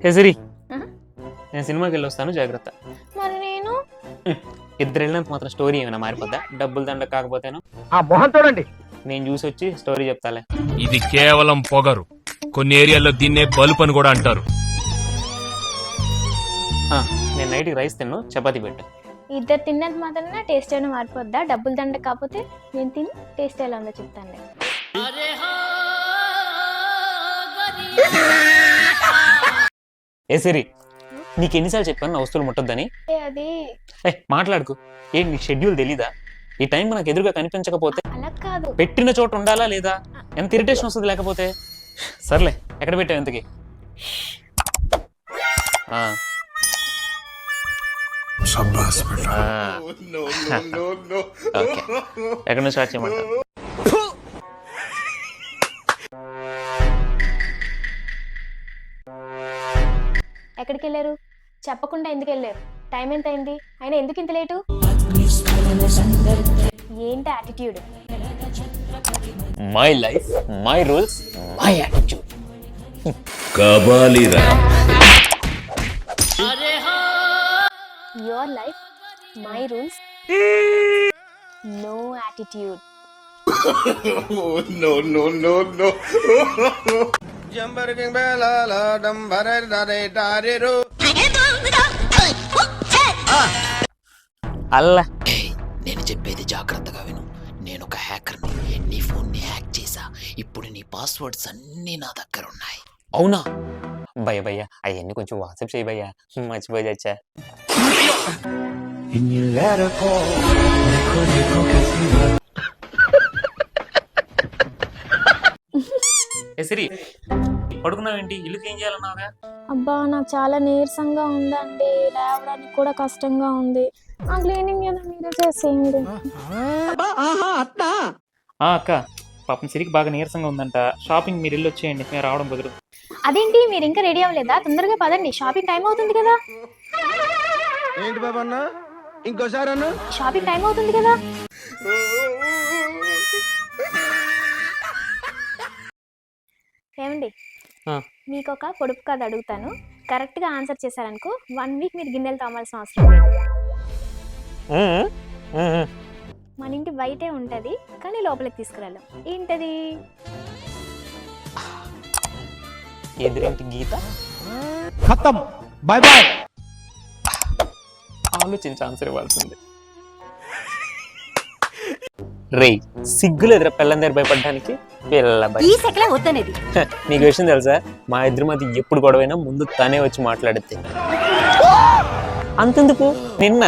హే సిరి, నేను సినిమాకి వెళ్ళి వస్తాను, జాగ్రత్త. మరి నేను ఇద్దరు వెళ్ళినంత మాత్రం స్టోరీ ఏమైనా మారిపోద్దా? డబ్బులు దండ కాకపోతేను. ఆ మొహం చూడండి. నేను చూసి వచ్చి స్టోరీ చెప్తాలే. ఇది కేవలం పొగరు. కొన్ని ఏరియాల్లో దీన్నే బలుపు అని కూడా అంటారు. నేను నైట్కి రైస్ తిన్ను, చపాతీ పెట్టు. ఇద్దరు తిన్నది మాత్రం టేస్ట్ అయినా మారిపోద్దా? డబ్బులు దండ కాకపోతే నేను తిని టేస్ట్ ఎలా ఉందో చెప్తానులే. ఏ సిరి, నీకు ఎన్నిసార్లు చెప్పాను నా వస్తువులు ముట్టొద్దని? అది మాట్లాడుకు. ఏంటి నీ షెడ్యూల్ తెలీదా? ఈ టైం నాకు ఎదురుగా కనిపించకపోతే అలా కాదు, పెట్టిన చోట ఉండాలా లేదా? ఎంత ఇరిటేషన్ వస్తుంది లేకపోతే. సర్లే, ఎక్కడ పెట్టావు ఎంతకి? ఎక్కడ నుంచి స్టార్ట్ చేయమంటావు? ఎక్కడికి వెళ్ళారు? చెప్పకుండా ఎందుకు వెళ్ళారు? టైం ఎంత అయింది? అయినా ఎందుకు ఇంత లేటు? ఏంటి attitude? My life, my rules, my attitude. Your life, my rules, no attitude. అల్లా, నేను చెప్పేది జాగ్రత్తగా విను. నేను ఒక హ్యాకర్ని. నీ ఫోన్ ని హ్యాక్ చేసా. ఇప్పుడు నీ పాస్వర్డ్స్ అన్నీ నా దగ్గర ఉన్నాయి. అవునా? భయ్య భయ్య, అవన్నీ కొంచెం వాట్సాప్ చేయి భయ్య, మర్చిపోయి చచ్చా. సిరి, పడుకున్నావేంటి? ఇల్లు క్లీన్ చేయాలన్నావుగా? అబ్బా, నాకు చాలా నీరసంగా ఉందండి. లేవడానికి కూడా కష్టంగా ఉంది. ఆ క్లీనింగ్ ఏదో మీరే చేసేయండి. అక్క, పాపం సిరికి బాగా నీరసంగా ఉందంట. షాపింగ్ మీరు ఇల్లు వచ్చేయండి, మేము రావడం కుదరదు. అదేంటి, మీరు ఇంకా రెడీ అవ్వలేదా? తొందరగా పదండి, షాపింగ్ టైం అవుతుంది కదా. ఏంటి బాబా అన్న, ఇంకోసారి అన్న. షాపింగ్ టైం అవుతుంది కదా. ఏమండి, మీకు ఒక పొడుపు కథ అడుగుతాను. కరెక్ట్ గా ఆన్సర్ చేశారనుకో 1 వీక్ మీరు గిన్నెలు తోమాల్సిన అవసరం లేదు. మన ఇంటి బయటే ఉంటది, కానీ లోపలికి తీసుకురాలేం. ఏంటది? ఎదురింటి గీత. ఖతం, బై బై. ఆలోచించి ఆన్సర్ ఇవ్వాల్సింది. రే, సిగ్గులు ఎదుర పిల్లని దగ్గర భయపడడానికి. నీకు విషయం తెలుసా? మా ఇద్దరి మధ్య ఎప్పుడు గొడవైనా ముందు తనే వచ్చి మాట్లాడితే. అంతెందుకు, నిన్న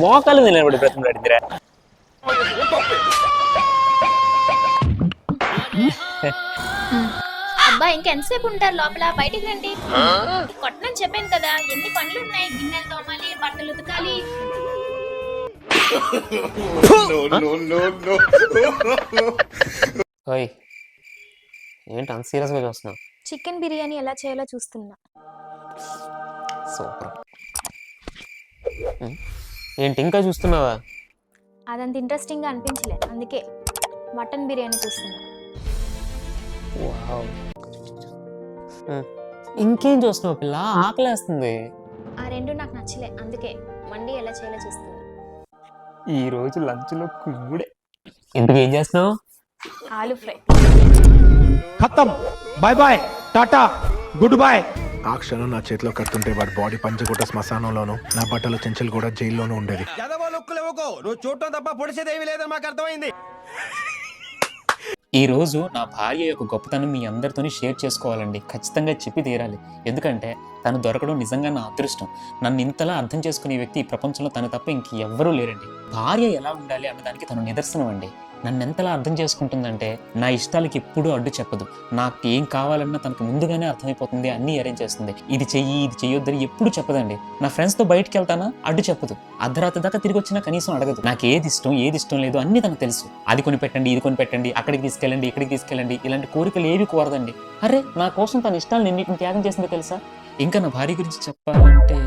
మోకాలు నిలబడి బ్రతిమలాడిద్దిరా. అబ్బా, ఇంకెంతసేపు ఉంటారు లోపల? బయటికి రండి. కొట్టనని చెప్పాను కదా, ఎన్ని పనులు ఉన్నాయి. గిన్నెలు తోమాలి, బట్టలు ఉతకాలి. ఓయ్, ఏంటి అంత సీరియస్గా చూస్తున్నావు? చికెన్ బిర్యానీ ఎలా చేయాలో చూస్తున్నా. సూపర్. ఏంటి ఇంకా చూస్తున్నావా? అదంత ఇంట్రెస్టింగ్ గా అనిపించలే, అందుకే మటన్ బిర్యానీ చూస్తున్నా. ఇంకేం చూస్తున్నావు పిల్ల? ఆకలేస్తుంది. ఆ రెండు నాకు నచ్చలే, అందుకే మండి ఎలా చేయాలో చూస్తున్నా. ఈ రోజు లంచ్ లో కుమ్ముడే. ఇంతకు ఏం చేస్తున్నావు? ఆలు ఫ్రై. ఖతం, by by, Tata, good bye. ఆ క్షణం నా చేతిలో కత్తుంటే వాడి బాడీ పంచగుట్ట శ్మశానంలోను, నా బట్టల చెంచలు కూడా జైల్లోనూ ఉండేది. నువ్వు చూడటం తప్ప పొడిచేదేమీ లేదని మాకు అర్థమైంది. ఈ రోజు నా భార్య యొక్క గొప్పతనం మీ అందరితోని షేర్ చేసుకోవాలండి. ఖచ్చితంగా చెప్పి తీరాలి. ఎందుకంటే తను దొరకడం నిజంగా నా అదృష్టం. నన్ను ఇంతలా అర్థం చేసుకునే వ్యక్తి ఈ ప్రపంచంలో తను తప్ప ఇంకెవ్వరూ లేరండి. భార్య ఎలా ఉండాలి అన్నదానికి తను నిదర్శనం అండి. నన్ను ఎంతలా అర్థం చేసుకుంటుందంటే నా ఇష్టాలకి ఎప్పుడూ అడ్డు చెప్పదు. నాకు ఏం కావాలన్నా తనకు ముందుగానే అర్థమైపోతుంది, అన్నీ అరేంజ్ చేస్తుంది. ఇది చెయ్యి, ఇది చెయ్యొద్దని ఎప్పుడు చెప్పదండి. నా ఫ్రెండ్స్తో బయటకు వెళ్తానా, అడ్డు చెప్పదు. అర్ధరాత్రి దాకా తిరిగి వచ్చినా కనీసం అడగదు. నాకు ఏది ఇష్టం లేదు అన్నీ తనకు తెలుసు. అది కొని పెట్టండి, ఇది కొని పెట్టండి, అక్కడికి తీసుకెళ్ళండి, ఇక్కడికి తీసుకెళ్ళండి, ఇలాంటి కోరికలు ఏవి కోరదండి. అరే, నా కోసం తన ఇష్టాలను ఎన్నిటిని త్యాగం చేసిందో తెలుసా? ఇంకా నా భార్య గురించి చెప్పాలంటే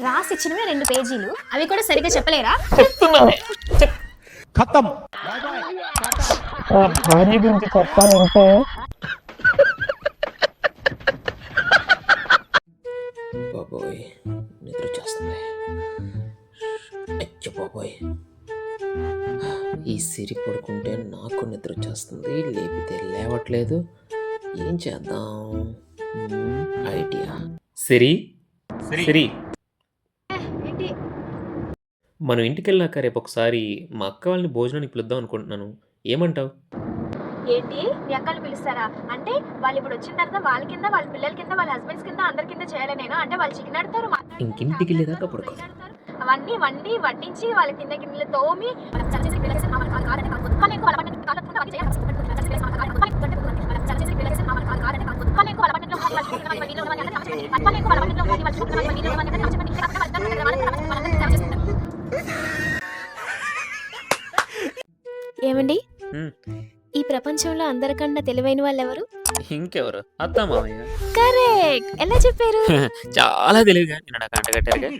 రాసి ఇచ్చినవే 2 పేజీలు, అవి కూడా సరిగ్గా చెప్పలేరా? ఖతం. భార్య గురించి చెప్పాలంటే బాబోయ్ నిద్ర వచ్చేస్తుంది. అచ్చ బాబోయ్, ఈ సిరి పడుకుంటే నాకు నిద్ర వచ్చేస్తుంది, లేపితే లేవట్లేదు. ఏం చేద్దాం? ఐడియా. సిరి సిరి, ఏంటి? మనం ఇంటికి వెళ్ళాక రేపు ఒకసారి మా అక్క వాళ్ళని భోజనానికి పిలుద్దాం అనుకుంటున్నాను. ఏమంటావు? ఏంటి మీ అక్కలు పిలుస్తారా? అంటే వాళ్ళు ఇప్పుడు వచ్చిన తర్వాత వాళ్ళ కింద, వాళ్ళ పిల్లల కింద, వాళ్ళ హస్బెండ్స్ కింద, అందరి కింద చేయాలి నేను? అంటే వాళ్ళు చికెన్ ఆడతారు, ఇంకింటికి వెళ్ళేదాకా పడుకో. అవన్నీ వండి వడ్డించి వాళ్ళ కింద గిన్నెలు తోమి ఏమండి, ఈ ప్రపంచంలో అందరికన్నా తెలివైన వాళ్ళు ఎవరు? ఇంకెవరు? అత్త మామయ్య. కరెక్ట్. ఎలా చెప్పారు? చాలా తెలివిగా నిన్న నాకు అంటగట్టారుగా.